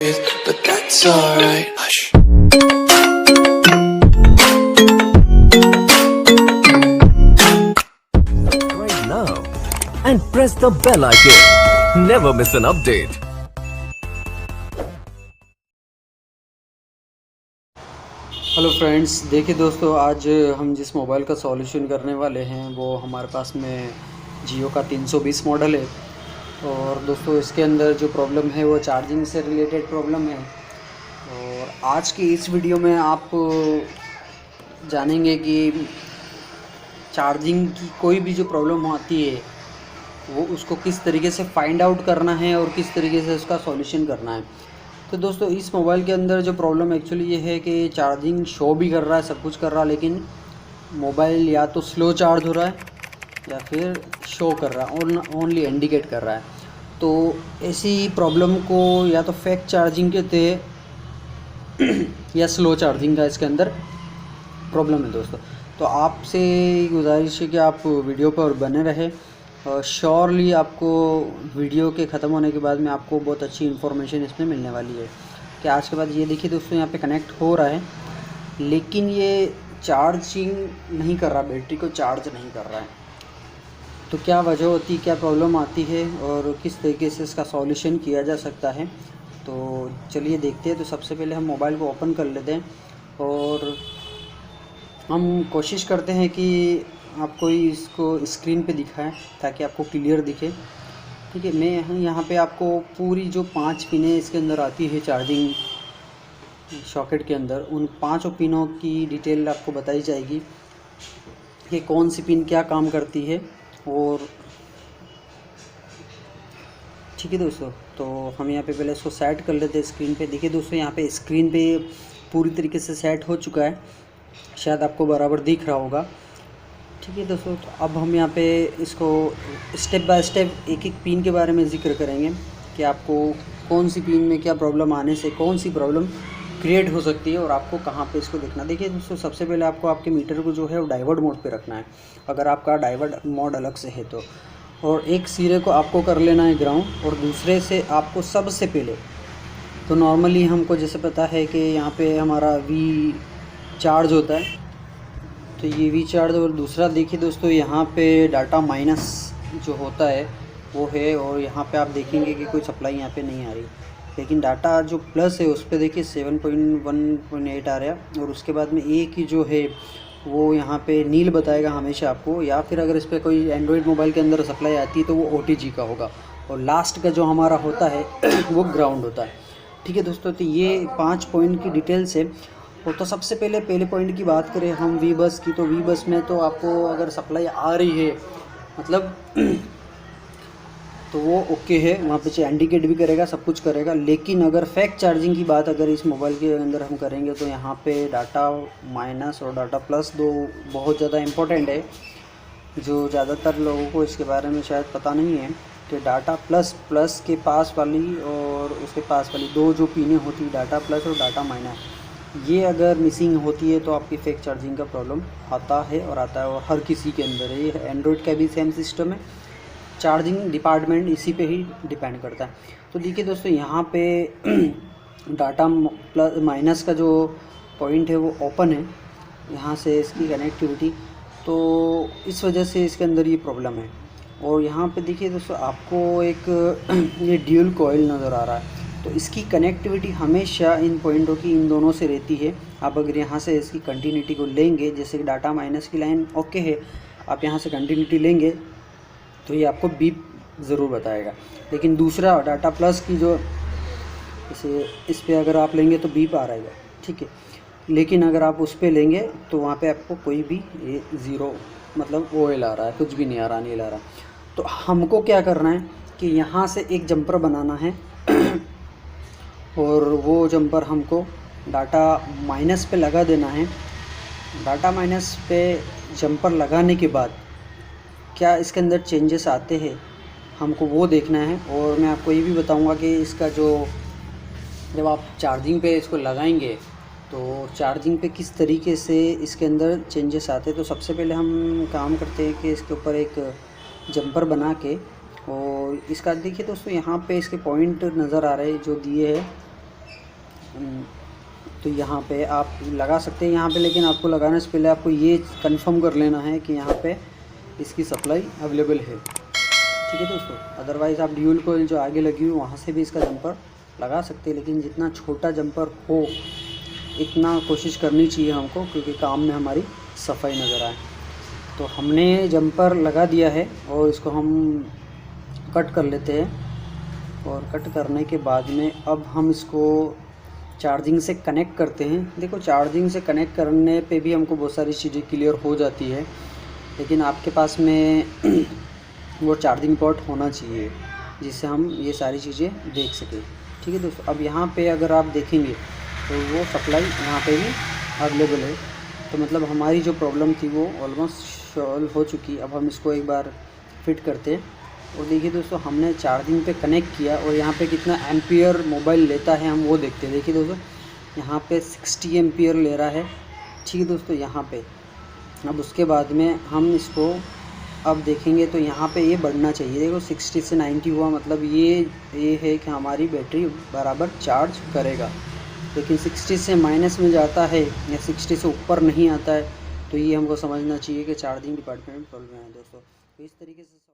But that's alright. Hush. Right now and press the bell icon. Never miss an update. Hello friends, देखिए दोस्तों, आज हम जिस mobile का सॉल्यूशन करने वाले हैं वो हमारे पास में जियो का 320 मॉडल है। और दोस्तों, इसके अंदर जो प्रॉब्लम है वो चार्जिंग से रिलेटेड प्रॉब्लम है। और आज की इस वीडियो में आप जानेंगे कि चार्जिंग की कोई भी जो प्रॉब्लम आती है वो उसको किस तरीके से फाइंड आउट करना है और किस तरीके से उसका सॉल्यूशन करना है। तो दोस्तों, इस मोबाइल के अंदर जो प्रॉब्लम एक्चुअली ये है कि चार्जिंग शो भी कर रहा है, सब कुछ कर रहा है, लेकिन मोबाइल या तो स्लो चार्ज हो रहा है या फिर शो कर रहा है, ओनली इंडिकेट कर रहा है। तो ऐसी प्रॉब्लम को या तो फेक चार्जिंग कहते हैं या स्लो चार्जिंग का इसके अंदर प्रॉब्लम है दोस्तों। तो आपसे गुजारिश है कि आप वीडियो पर बने रहें। श्योरली आपको वीडियो के ख़त्म होने के बाद में आपको बहुत अच्छी इन्फॉर्मेशन इसमें मिलने वाली है। कि आज के बाद ये देखिए दोस्तों, यहाँ पे कनेक्ट हो रहा है लेकिन ये चार्जिंग नहीं कर रहा, बैटरी को चार्ज नहीं कर रहा है। तो क्या वजह होती है, क्या प्रॉब्लम आती है और किस तरीके से इसका सॉल्यूशन किया जा सकता है, तो चलिए देखते हैं। तो सबसे पहले हम मोबाइल को ओपन कर लेते हैं और हम कोशिश करते हैं कि आपको इसको स्क्रीन पे दिखाएं ताकि आपको क्लियर दिखे। ठीक है, मैं यहाँ पे आपको पूरी जो 5 पिनें इसके अंदर आती है चार्जिंग सॉकेट के अंदर, उन 5 पिनों की डिटेल आपको बताई जाएगी कि कौन सी पिन क्या काम करती है। और ठीक है दोस्तों, तो हम यहाँ पे पहले इसको सेट कर लेते हैं स्क्रीन पे। देखिए दोस्तों, यहाँ पे स्क्रीन पे पूरी तरीके से सेट हो चुका है, शायद आपको बराबर दिख रहा होगा। ठीक है दोस्तों, तो अब हम यहाँ पे इसको स्टेप बाय स्टेप एक एक पिन के बारे में ज़िक्र करेंगे कि आपको कौन सी पिन में क्या प्रॉब्लम आने से कौन सी प्रॉब्लम क्रिएट हो सकती है और आपको कहाँ पे इसको देखना। देखिए दोस्तों, सबसे पहले आपको आपके मीटर को जो है वो डाइवर्ट मोड पे रखना है, अगर आपका डाइवर्ट मोड अलग से है तो। और एक सिरे को आपको कर लेना है ग्राउंड, और दूसरे से आपको सबसे पहले तो नॉर्मली हमको जैसे पता है कि यहाँ पे हमारा वी चार्ज होता है, तो ये वी चार्ज। और दूसरा देखिए दोस्तों, यहाँ पे डाटा माइनस जो होता है वो है, और यहाँ पे आप देखेंगे कि कोई सप्लाई यहाँ पे नहीं आ रही, लेकिन डाटा जो प्लस है उस पर देखिए 7.1.8 आ रहा है। और उसके बाद में एक ही जो है वो यहाँ पे नील बताएगा हमेशा आपको, या फिर अगर इस पर कोई एंड्रॉयड मोबाइल के अंदर सप्लाई आती है तो वो OTG का होगा, और लास्ट का जो हमारा होता है वो ग्राउंड होता है। ठीक है दोस्तों, तो ये 5 पॉइंट की डिटेल्स है। तो सबसे पहले पॉइंट की बात करें हम वी बस की, तो वी बस में तो आपको अगर सप्लाई आ रही है मतलब तो वो ओके है, वहाँ पे इंडिकेट भी करेगा, सब कुछ करेगा। लेकिन अगर फेक चार्जिंग की बात अगर इस मोबाइल के अंदर हम करेंगे तो यहाँ पे डाटा माइनस और डाटा प्लस दो बहुत ज़्यादा इम्पोर्टेंट है, जो ज़्यादातर लोगों को इसके बारे में शायद पता नहीं है कि डाटा प्लस के पास वाली और उसके पास वाली दो जो पिनें होती, डाटा प्लस और डाटा माइनस, ये अगर मिसिंग होती है तो आपकी फेक चार्जिंग का प्रॉब्लम आता है, और हर किसी के अंदर है। ये एंड्रॉयड का भी सेम सिस्टम है, चार्जिंग डिपार्टमेंट इसी पे ही डिपेंड करता है। तो देखिए दोस्तों, यहाँ पे डाटा प्लस माइनस का जो पॉइंट है वो ओपन है, यहाँ से इसकी कनेक्टिविटी, तो इस वजह से इसके अंदर ये प्रॉब्लम है। और यहाँ पे देखिए दोस्तों, आपको एक ये ड्यूल कॉइल नज़र आ रहा है, तो इसकी कनेक्टिविटी हमेशा इन पॉइंटों की इन दोनों से रहती है। आप अगर यहाँ से इसकी कंटिन्यूटी को लेंगे, जैसे कि डाटा माइनस की लाइन ओके है, आप यहाँ से कंटिन्यूटी लेंगे तो ये आपको बीप ज़रूर बताएगा। लेकिन दूसरा डाटा प्लस की जो जैसे इस पर अगर आप लेंगे तो बीप आ रहेगा, ठीक है। लेकिन अगर आप उस पर लेंगे तो वहाँ पे आपको कोई भी ये ज़ीरो मतलब OL आ रहा है, कुछ भी नहीं आ रहा, नहीं ला रहा। तो हमको क्या करना है कि यहाँ से एक जंपर बनाना है और वो जंपर हमको डाटा माइनस पे लगा देना है। डाटा माइनस पे जंपर लगाने के बाद क्या इसके अंदर चेंजेस आते हैं हमको वो देखना है। और मैं आपको ये भी बताऊंगा कि इसका जो जब आप चार्जिंग पे इसको लगाएंगे तो चार्जिंग पे किस तरीके से इसके अंदर चेंजेस आते हैं। तो सबसे पहले हम काम करते हैं कि इसके ऊपर एक जंपर बना के, और इसका देखिए दोस्तों, यहाँ पे इसके पॉइंट नज़र आ रहे हैं जो दिए हैं तो यहाँ पे आप लगा सकते हैं यहाँ पे, लेकिन आपको लगाने से पहले आपको ये कंफर्म कर लेना है कि यहाँ पे इसकी सप्लाई अवेलेबल है, ठीक है दोस्तों। अदरवाइज़ आप ड्यूल कोयल जो आगे लगी हुई वहाँ से भी इसका जंपर लगा सकते हैं, लेकिन जितना छोटा जंपर हो इतना कोशिश करनी चाहिए हमको, क्योंकि काम में हमारी सफाई नज़र आए। तो हमने जंपर लगा दिया है और इसको हम कट कर लेते हैं। और कट करने के बाद में अब हम इसको चार्जिंग से कनेक्ट करते हैं। देखो, चार्जिंग से कनेक्ट करने पे भी हमको बहुत सारी चीज़ें क्लियर हो जाती है, लेकिन आपके पास में वो चार्जिंग पोर्ट होना चाहिए जिससे हम ये सारी चीज़ें देख सकें, ठीक है दोस्तों। अब यहाँ पे अगर आप देखेंगे तो वो सप्लाई यहाँ पे भी अवेलेबल है, तो मतलब हमारी जो प्रॉब्लम थी वो ऑलमोस्ट सॉल्व हो चुकी। अब हम इसको एक बार फिट करते हैं और देखिए दोस्तों, हमने चार्जिंग पे कनेक्ट किया और यहाँ पे कितना एम्पियर मोबाइल लेता है हम वो देखते हैं। देखिए दोस्तों, यहाँ पे 60 एम्पियर ले रहा है, ठीक है दोस्तों यहाँ पे। अब उसके बाद में हम इसको अब देखेंगे तो यहाँ पे ये बढ़ना चाहिए। देखो 60 से 90 हुआ, मतलब ये है कि हमारी बैटरी बराबर चार्ज करेगा। लेकिन 60 से माइनस में जाता है या 60 से ऊपर नहीं आता है, तो ये हमको समझना चाहिए कि चार्जिंग डिपार्टमेंट में प्रॉब्लम है दोस्तों। तो इस तरीके से